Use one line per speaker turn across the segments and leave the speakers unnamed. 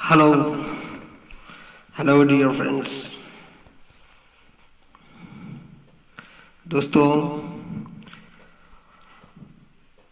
Hello hello dear friends. दोस्तों,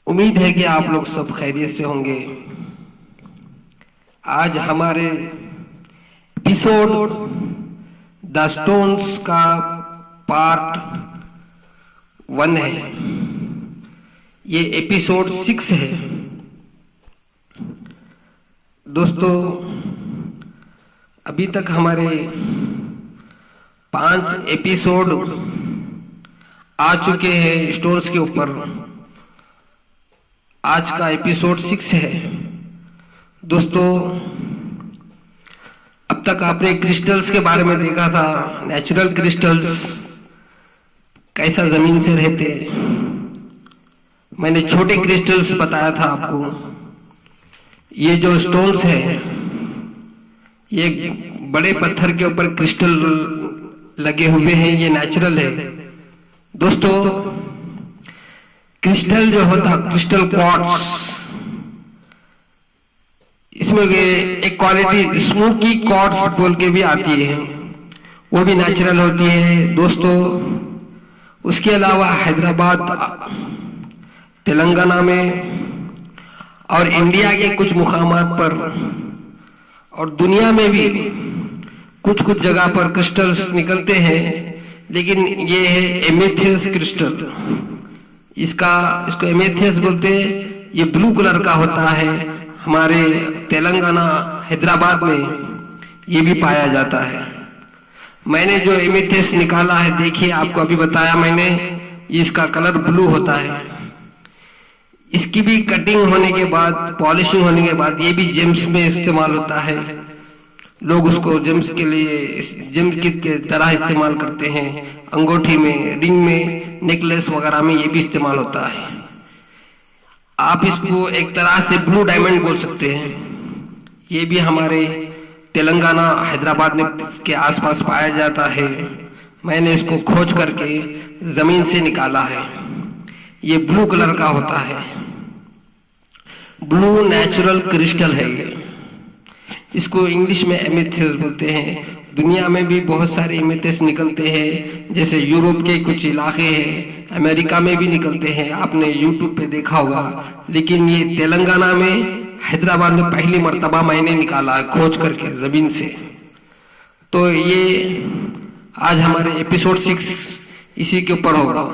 उम्मीद है कि आप लोग सब खैरियत से होंगे। आज हमारे एपिसोड द स्टोन्स का पार्ट 1 है। ये एपिसोड 6 है। दोस्तों, अभी तक हमारे 5 एपिसोड आ चुके हैं स्टोन्स के ऊपर। आज का एपिसोड 6 है। दोस्तों, अब तक आपने क्रिस्टल्स के बारे में देखा था, नेचुरल क्रिस्टल्स कैसा जमीन से रहते। मैंने छोटे क्रिस्टल्स बताया था आपको। ये जो स्टोन्स है, ये बड़े पत्थर के ऊपर क्रिस्टल लगे हुए हैं, ये नेचुरल है। दोस्तों, क्रिस्टल जो होता, क्रिस्टल क्वार्ट्स, इसमें एक क्वालिटी स्मोकी क्वार्ट्स बोल के भी आती है, वो भी नेचुरल होती है। दोस्तों, उसके अलावा हैदराबाद, तेलंगाना में और इंडिया के कुछ मुकामात पर और दुनिया में भी कुछ कुछ जगह पर क्रिस्टल्स निकलते हैं, लेकिन ये है एमेथियस क्रिस्टल। इसको एमेथियस बोलते हैं। ये ब्लू कलर का होता है। हमारे तेलंगाना, हैदराबाद में ये भी पाया जाता है। मैंने जो एमेथियस निकाला है, देखिए, आपको अभी बताया मैंने, इसका कलर ब्लू होता है। इसकी भी कटिंग होने के बाद, पॉलिशिंग होने के बाद, ये भी जेम्स में इस्तेमाल होता है। लोग उसको जेम्स के लिए, जेम्स की तरह इस्तेमाल करते हैं। अंगूठी में, रिंग में, नेकलेस वगैरह में ये भी इस्तेमाल होता है। आप इसको एक तरह से ब्लू डायमंड बोल सकते हैं। ये भी हमारे तेलंगाना, हैदराबाद के आसपास पाया जाता है। मैंने इसको खोज करके जमीन से निकाला है। ये ब्लू कलर का होता है। ब्लू नेचुरल क्रिस्टल है ये। इसको इंग्लिश में एमेथियस बोलते हैं। दुनिया में भी बहुत सारे एमेथियस निकलते हैं, जैसे यूरोप के कुछ इलाके हैं, अमेरिका में भी निकलते हैं। आपने यूट्यूब पे देखा होगा। लेकिन ये तेलंगाना में, हैदराबाद में पहली मर्तबा मैंने निकाला खोज करके जमीन से। तो ये आज हमारे एपिसोड 6 इसी के ऊपर होगा।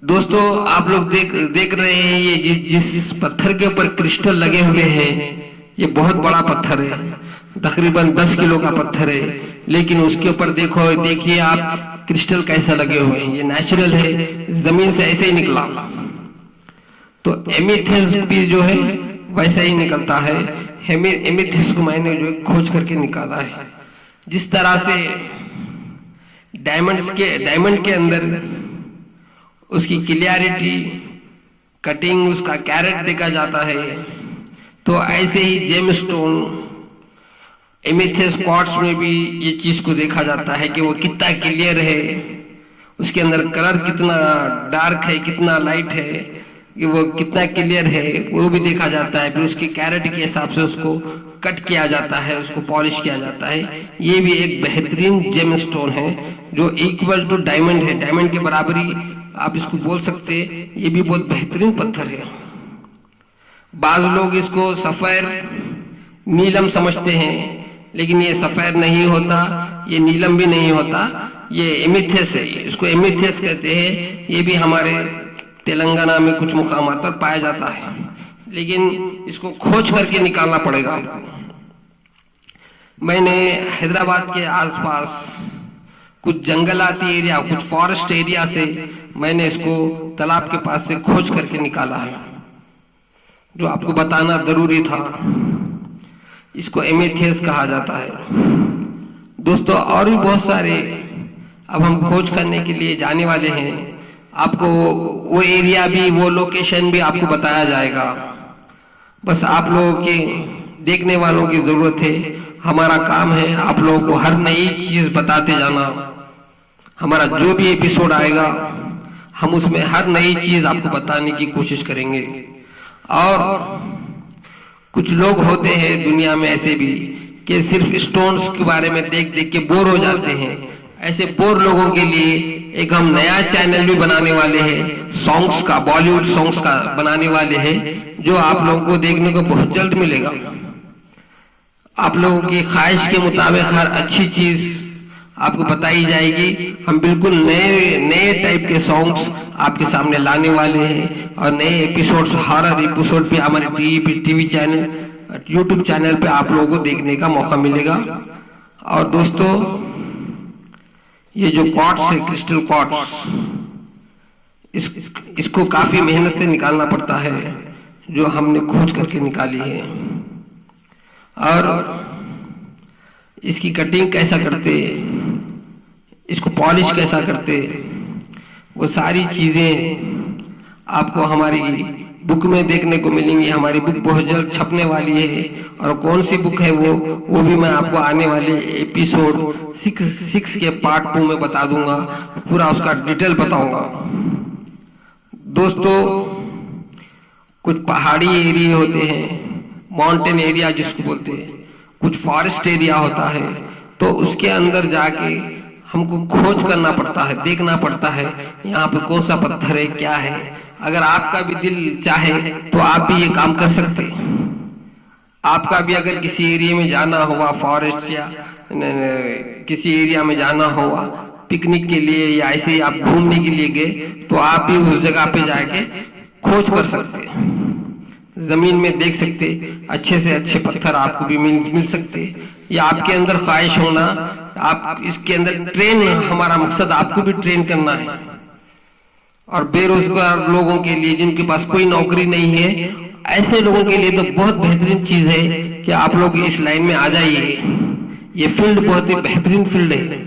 दोस्तों, आप लोग देख रहे हैं, ये जिस पत्थर के ऊपर क्रिस्टल लगे हुए हैं, ये बहुत बड़ा पत्थर है। तकरीबन 10 किलो का पत्थर है। लेकिन उसके ऊपर देखिए आप, क्रिस्टल कैसा लगे हुए हैं। ये नेचुरल है, जमीन से ऐसे ही निकला। तो एमेथियस भी जो है वैसा ही निकलता है। एमेथियस को मैंने जो खोज करके निकाला है। जिस तरह से डायमंड के अंदर उसकी क्लियरिटी, कटिंग, उसका कैरेट देखा जाता है, तो ऐसे ही जेमस्टोन, एमेथियस क्वार्ट्स में भी ये चीज को देखा जाता है कि वो कितना क्लियर है, उसके अंदर कलर कितना डार्क है, कितना लाइट है, कि वो कितना क्लियर है, वो भी देखा जाता है। फिर उसकी कैरेट के हिसाब से उसको कट किया जाता है, उसको पॉलिश किया जाता है। ये भी एक बेहतरीन जेमस्टोन है जो इक्वल टू डायमंड है। डायमंड के बराबरी आप इसको बोल सकते हैं। ये भी बहुत बेहतरीन पत्थर है। बाज लोग इसको सफेद नीलम समझते हैं, लेकिन ये सफेद नहीं होता, ये नीलम भी नहीं होता, ये एमेथियस है। इसको एमेथियस कहते हैं। ये भी हमारे तेलंगाना में कुछ मुकामात पर पाया जाता है, लेकिन इसको खोज करके निकालना पड़ेगा आपको। मैंने हैदराबाद के आसपास कुछ जंगलाती एरिया, कुछ फॉरेस्ट एरिया से मैंने इसको तालाब के पास से खोज करके निकाला है, जो आपको बताना जरूरी था। इसको एमेथियस कहा जाता है। दोस्तों, और भी बहुत सारे अब हम खोज करने के लिए जाने वाले हैं। आपको वो एरिया भी, वो लोकेशन भी आपको बताया जाएगा। बस आप लोगों के देखने वालों की जरूरत है। हमारा काम है आप लोगों को हर नई चीज बताते जाना। हमारा जो भी एपिसोड आएगा, हम उसमें हर नई चीज आपको बताने की कोशिश करेंगे। और कुछ लोग होते हैं दुनिया में ऐसे भी कि सिर्फ स्टोन्स के बारे में देख देख के बोर हो जाते हैं। ऐसे बोर लोगों के लिए एक हम नया चैनल भी बनाने वाले हैं, सॉन्ग्स का, बॉलीवुड सॉन्ग्स का बनाने वाले हैं, जो आप लोगों को देखने को बहुत जल्द मिलेगा। आप लोगों की ख्वाहिश के मुताबिक हर अच्छी चीज आपको बताई जाएगी। हम बिल्कुल नए नए टाइप के सॉन्ग्स आपके सामने लाने वाले हैं और नए एपिसोड्स, हॉरर एपिसोड भी हमारे टीवी चैनल, यूट्यूब चैनल पे आप लोगों को देखने का मौका मिलेगा। और दोस्तों, ये जो क्वार्ट्स है, क्रिस्टल क्वार्ट्स, इसको काफी मेहनत से निकालना पड़ता है, जो हमने खोज करके निकाली है। और इसकी कटिंग कैसा करते, इसको पॉलिश कैसा करते, वो सारी चीजें आपको हमारी बुक में देखने को मिलेंगी। हमारी बुक बहुत जल्द छपने वाली है, और कौन सी बुक है वो भी मैं आपको आने वाले एपिसोड 6 के पार्ट 2 में बता दूंगा, पूरा उसका डिटेल बताऊंगा। दोस्तों, कुछ पहाड़ी एरिया होते हैं, माउंटेन एरिया जिसको बोलते हैं, कुछ फॉरेस्ट एरिया होता है, तो उसके अंदर जाके हमको खोज करना पड़ता है, देखना पड़ता है यहाँ पे कौन सा पत्थर है, क्या है। अगर आपका भी दिल चाहे तो आप भी ये काम कर सकते हैं। आपका भी अगर किसी एरिया में जाना हुआ, फॉरेस्ट या किसी एरिया में जाना हुआ पिकनिक के लिए, या ऐसे ही आप घूमने के लिए गए, तो आप भी उस जगह पे जाके खोज कर सकते हैं, जमीन में देख सकते, अच्छे से अच्छे पत्थर आपको भी मिल सकते। या आपके अंदर ख्वाहिश होना, आप इसके अंदर ट्रेन, हमारा मकसद आपको भी ट्रेन करना है। और बेरोजगार लोगों के लिए, जिनके पास कोई नौकरी नहीं है, ऐसे लोगों के लिए तो बहुत बेहतरीन चीज है कि आप लोग इस लाइन में आ जाइए। ये फील्ड बहुत ही बेहतरीन फील्ड है।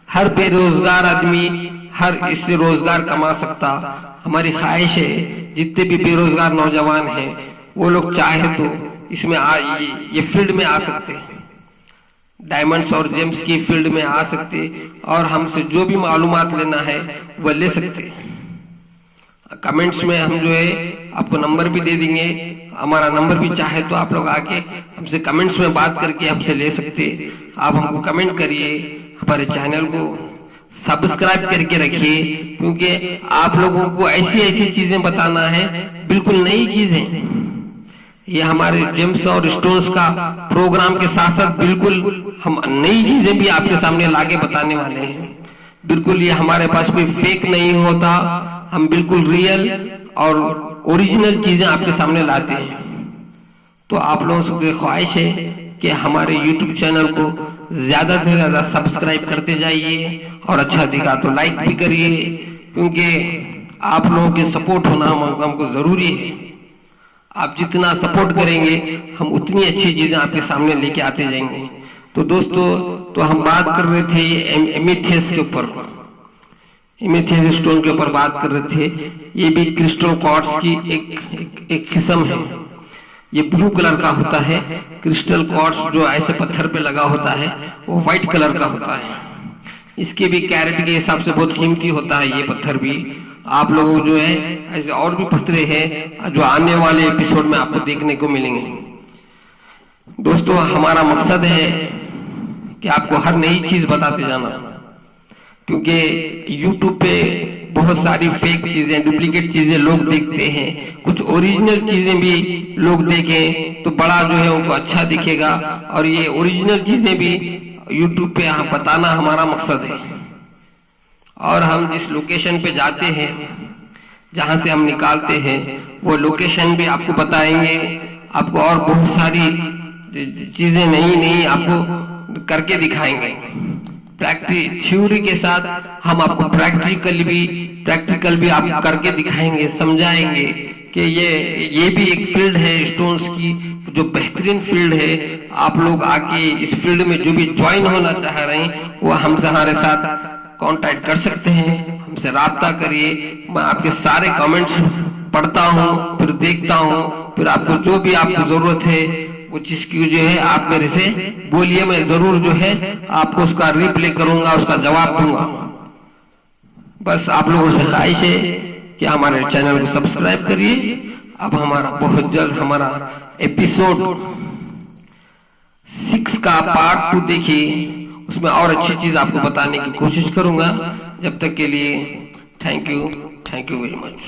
हर बेरोजगार आदमी हर इससे रोजगार कमा सकता। हमारी ख्वाहिश है जितने भी बेरोजगार नौजवान हैं, वो लोग चाहे तो इसमें ये फील्ड में आ सकते हैं, डायमंड्स और जेम्स की फील्ड में आ सकते, और हमसे जो भी मालूमात लेना है वह ले सकते। कमेंट्स में हम जो है आपको नंबर भी दे देंगे, हमारा नंबर भी चाहे तो आप लोग आके हमसे कमेंट्स में बात करके हमसे ले सकते। आप हमको कमेंट करिए, हमारे चैनल को सब्सक्राइब करके रखिए, क्योंकि आप लोगों को ऐसी ऐसी चीजें बताना है, बिल्कुल नई चीजें। ये हमारे जेम्स और स्टोन्स का प्रोग्राम के साथ साथ बिल्कुल हम नई चीजें भी आपके सामने लाके बताने वाले हैं। बिल्कुल ये हमारे पास कोई फेक नहीं होता, हम बिल्कुल रियल और ओरिजिनल चीजें आपके सामने लाते हैं। तो आप लोगों की ख्वाहिश है कि हमारे YouTube चैनल को ज्यादा से ज्यादा सब्सक्राइब करते जाइए, और अच्छा दिखा तो लाइक भी करिए, क्योंकि आप लोगों के सपोर्ट होना हमको जरूरी है। आप जितना सपोर्ट करेंगे, हम उतनी अच्छी चीजें आपके सामने लेके आते जाएंगे। तो दोस्तों, तो हम बात कर रहे थे एमेथियस के ऊपर, एमेथियस स्टोन के ऊपर बात कर रहे थे। ये भी क्रिस्टल क्वार्ट्स की एक किस्म है। ये ब्लू कलर का होता है। क्रिस्टल क्वार्ट्स जो ऐसे पत्थर पे लगा होता है, वो व्हाइट कलर का होता है। इसके भी कैरेट के हिसाब से बहुत कीमती होता है ये पत्थर भी। आप लोगों जो है ऐसे और भी पत्थरे हैं जो आने वाले एपिसोड में आपको देखने को मिलेंगे। दोस्तों, हमारा मकसद है कि आपको हर नई चीज बताते जाना, क्योंकि YouTube पे बहुत सारी फेक चीजें, डुप्लीकेट चीजें लोग देखते हैं। कुछ ओरिजिनल चीजें भी लोग देखें तो बड़ा जो है उनको अच्छा दिखेगा, और ये ओरिजिनल चीजें भी YouTube पे बताना हमारा मकसद है। और हम जिस लोकेशन पे जाते हैं, जहां से हम निकालते हैं, वो लोकेशन भी आपको बताएंगे। आपको और बहुत सारी चीजें नई आपको करके दिखाएंगे। थ्योरी के साथ हम आपको प्रैक्टिकल भी आप करके दिखाएंगे, समझाएंगे कि ये भी एक फील्ड है स्टोन्स की, जो बेहतरीन फील्ड है। आप लोग आके इस फील्ड में जो भी ज्वाइन होना चाह रहे हैं, वो हमसे हमारे साथ कांटेक्ट कर सकते हैं, हमसे राब्ता करिए। मैं आपके सारे कमेंट्स पढ़ता हूँ, फिर देखता हूँ, फिर आपको जो भी आपको जरूरत है वो चीज की जो है आप मेरे से बोलिए, मैं जरूर जो है आपको उसका रिप्लाई करूंगा, उसका जवाब दूंगा। बस आप लोगों से ख्वाहिश है कि हमारे चैनल को सब्सक्राइब करिए, अब हमारा बहुत जल्द हमारा एपिसोड 6 का पार्ट 2 देखिए, उसमें और अच्छी चीज आपको बताने की कोशिश करूंगा। जब तक के लिए थैंक यू वेरी मच।